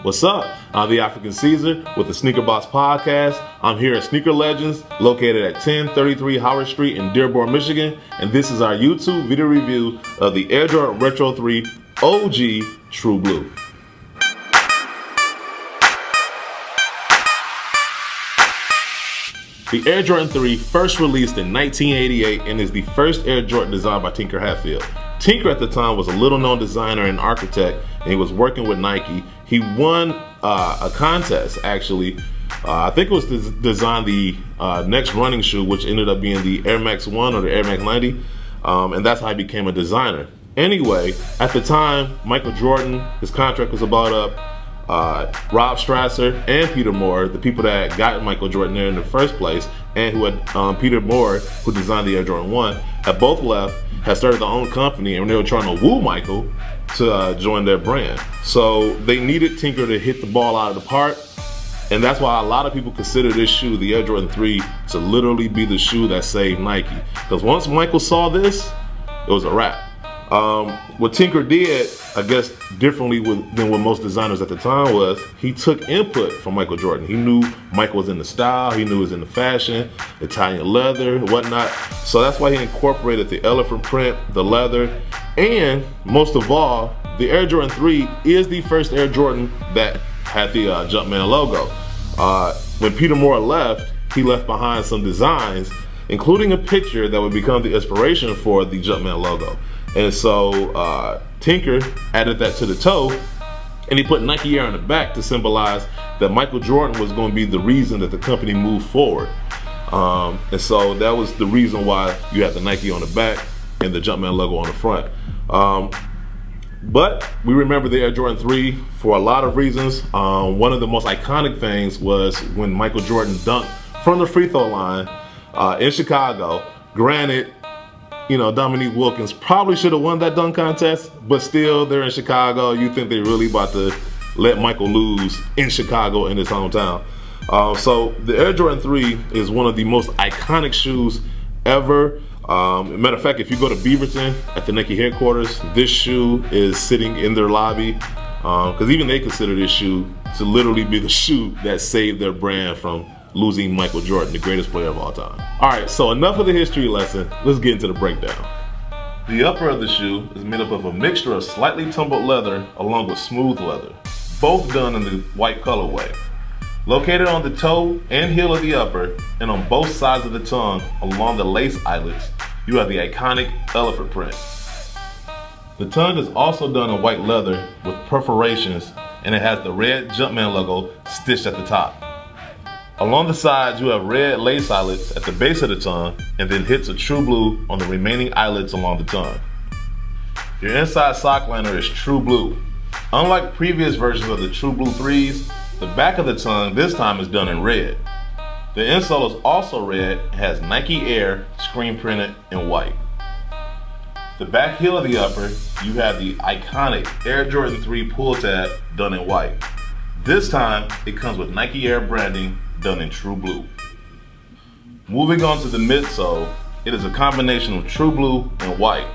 What's up? I'm the Afrikan Caesar with the Sneaker Box Podcast. I'm here at Sneaker Legends, located at 1033 Howard Street in Dearborn, Michigan, and this is our YouTube video review of the Air Jordan Retro 3 OG True Blue. The Air Jordan 3 first released in 1988 and is the first Air Jordan designed by Tinker Hatfield. Tinker at the time was a little-known designer and architect, and he was working with Nike. He won a contest, actually. I think it was to design the next running shoe, which ended up being the Air Max 1 or the Air Max 90, and that's how he became a designer. Anyway, at the time, Michael Jordan, his contract was about up. Rob Strasser and Peter Moore, the people that got Michael Jordan there in the first place, and who had Peter Moore, who designed the Air Jordan 1, had both left, had started their own company, and they were trying to woo Michael to join their brand. So they needed Tinker to hit the ball out of the park, and that's why a lot of people consider this shoe, the Air Jordan 3, to literally be the shoe that saved Nike. Because once Michael saw this, it was a wrap. What Tinker did, I guess, differently than what most designers at the time was, he took input from Michael Jordan. He knew Michael was in the style, he knew he was in the fashion, Italian leather, whatnot. So that's why he incorporated the elephant print, the leather, and most of all, the Air Jordan 3 is the first Air Jordan that had the Jumpman logo. When Peter Moore left, he left behind some designs, including a picture that would become the inspiration for the Jumpman logo. And so Tinker added that to the toe, and he put Nike Air on the back to symbolize that Michael Jordan was going to be the reason that the company moved forward. And so that was the reason why you had the Nike on the back and the Jumpman logo on the front. But we remember the Air Jordan 3 for a lot of reasons. One of the most iconic things was when Michael Jordan dunked from the free throw line in Chicago. Granted, you know, Dominique Wilkins probably should have won that dunk contest, but still, they're in Chicago. You think they're really about to let Michael lose in Chicago, in his hometown. So the Air Jordan 3 is one of the most iconic shoes ever. Matter of fact, if you go to Beaverton at the Nike headquarters, this shoe is sitting in their lobby, because even they consider this shoe to literally be the shoe that saved their brand from losing Michael Jordan, the greatest player of all time. All right, so enough of the history lesson. Let's get into the breakdown. The upper of the shoe is made up of a mixture of slightly tumbled leather along with smooth leather, both done in the white colorway. Located on the toe and heel of the upper, and on both sides of the tongue along the lace eyelets, you have the iconic elephant print. The tongue is also done in white leather with perforations, and it has the red Jumpman logo stitched at the top. Along the sides, you have red lace eyelets at the base of the tongue, and then hits of true blue on the remaining eyelets along the tongue. Your inside sock liner is true blue. Unlike previous versions of the True Blue 3s, the back of the tongue this time is done in red. The insole is also red and has Nike Air screen printed in white. The back heel of the upper, you have the iconic Air Jordan 3 pull tab done in white. This time, it comes with Nike Air branding done in true blue. Moving on to the midsole, it is a combination of true blue and white.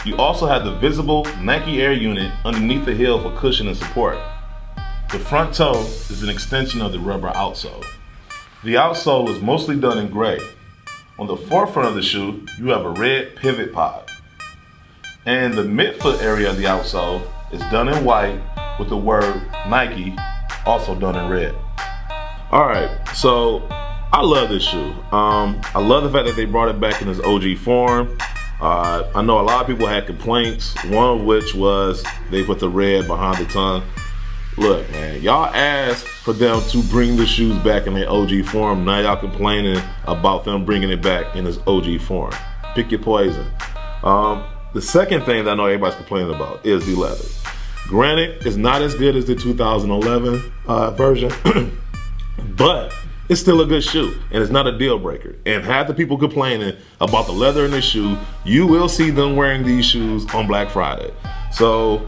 You also have the visible Nike Air unit underneath the heel for cushion and support. The front toe is an extension of the rubber outsole. The outsole is mostly done in gray. On the forefront of the shoe, you have a red pivot pod. And the midfoot area of the outsole is done in white with the word Nike also done in red. All right, so I love this shoe. I love the fact that they brought it back in its OG form. I know a lot of people had complaints, one of which was they put the red behind the tongue. Look, man, y'all asked for them to bring the shoes back in their OG form. Now y'all complaining about them bringing it back in its OG form. Pick your poison. The second thing that I know everybody's complaining about is the leather. Granted, it's not as good as the 2011 version, but it's still a good shoe, and it's not a deal breaker. And half the people complaining about the leather in the shoe, you will see them wearing these shoes on Black Friday. So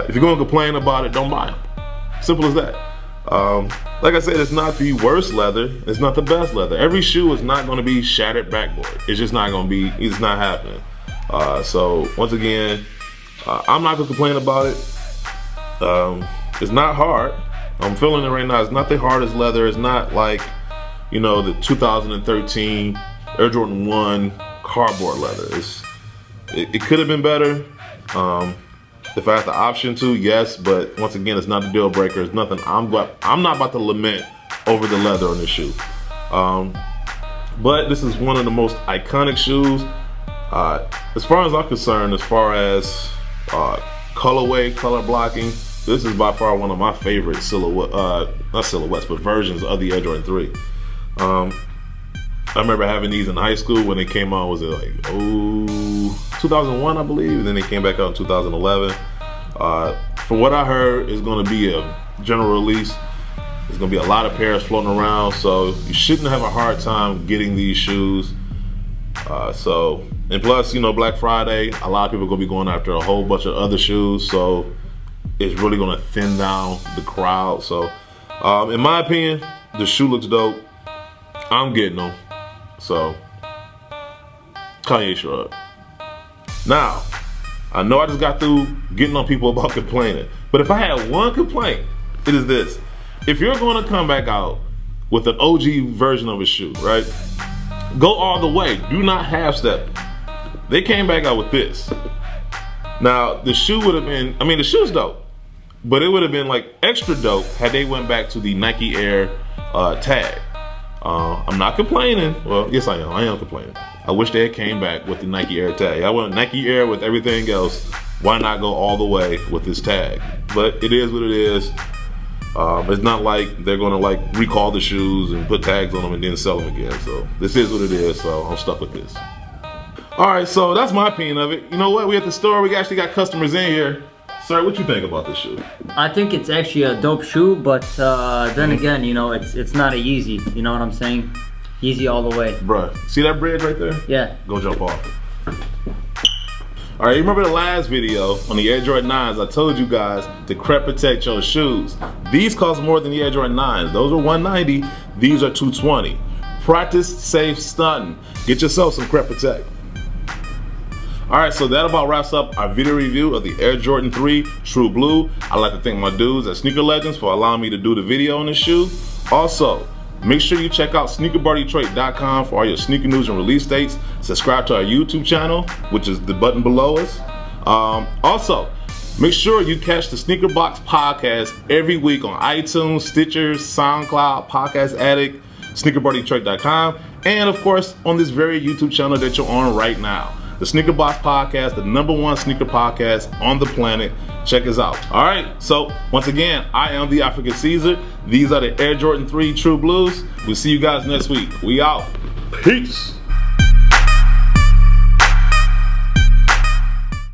if you're gonna complain about it, don't buy them. Simple as that. Like I said, it's not the worst leather, it's not the best leather. Every shoe is not gonna be shattered backboard. It's just not gonna be, it's not happening. So once again, I'm not gonna complain about it. It's not hard. I'm feeling it right now. It's not the hardest leather. It's not like, you know, the 2013 Air Jordan 1 cardboard leather. It could have been better. If I had the option to, yes, but once again, it's not a deal breaker. It's nothing. I'm not about to lament over the leather on this shoe. But this is one of the most iconic shoes. As far as I'm concerned, as far as colorway, color blocking, this is by far one of my favorite not silhouettes, but versions of the Air Jordan 3. I remember having these in high school when they came out. Was it like 2001, I believe? And then they came back out in 2011. From what I heard, it's going to be a general release. There's going to be a lot of pairs floating around, so you shouldn't have a hard time getting these shoes. And plus, you know, Black Friday, a lot of people are going to be going after a whole bunch of other shoes, so it's really going to thin down the crowd. So, in my opinion, the shoe looks dope. I'm getting them. So, Kanye shrug. Now, I know I just got through getting on people about complaining, but if I had one complaint, it is this. If you're going to come back out with an OG version of a shoe, right? Go all the way. Do not half step. They came back out with this. Now, the shoe would have been, I mean, the shoe's dope, but it would have been like extra dope had they went back to the Nike Air tag. I'm not complaining. Well, yes I am. I am complaining. I wish they had came back with the Nike Air tag. I want Nike Air with everything else. Why not go all the way with this tag? But it is what it is. It's not like they're gonna like recall the shoes and put tags on them and then sell them again. So this is what it is. So I'm stuck with this. All right, so that's my opinion of it. You know what? We at the store. We actually got customers in here. Sir, what you think about this shoe? I think it's actually a dope shoe, but then again, you know, it's not a Yeezy. You know what I'm saying? Yeezy all the way. Bruh, see that bridge right there? Yeah. Go jump off. All right, you remember the last video on the Air Jordan 9s? I told you guys to crep protect your shoes. These cost more than the Air Jordan 9s. Those are $190. These are $220. Practice safe stunting. Get yourself some crep protect. All right, so that about wraps up our video review of the Air Jordan 3 True Blue. I'd like to thank my dudes at Sneaker Legends for allowing me to do the video on this shoe. Also, make sure you check out sneakerbardetroit.com for all your sneaker news and release dates. Subscribe to our YouTube channel, which is the button below us. Also, make sure you catch the Sneaker Box podcast every week on iTunes, Stitcher, SoundCloud, Podcast Addict, sneakerbardetroit.com, and of course on this very YouTube channel that you're on right now. The Sneaker Box Podcast, the #1 sneaker podcast on the planet. Check us out. All right, so once again, I am the Afrikan Caesar. These are the Air Jordan 3 True Blues. We'll see you guys next week. We out. Peace.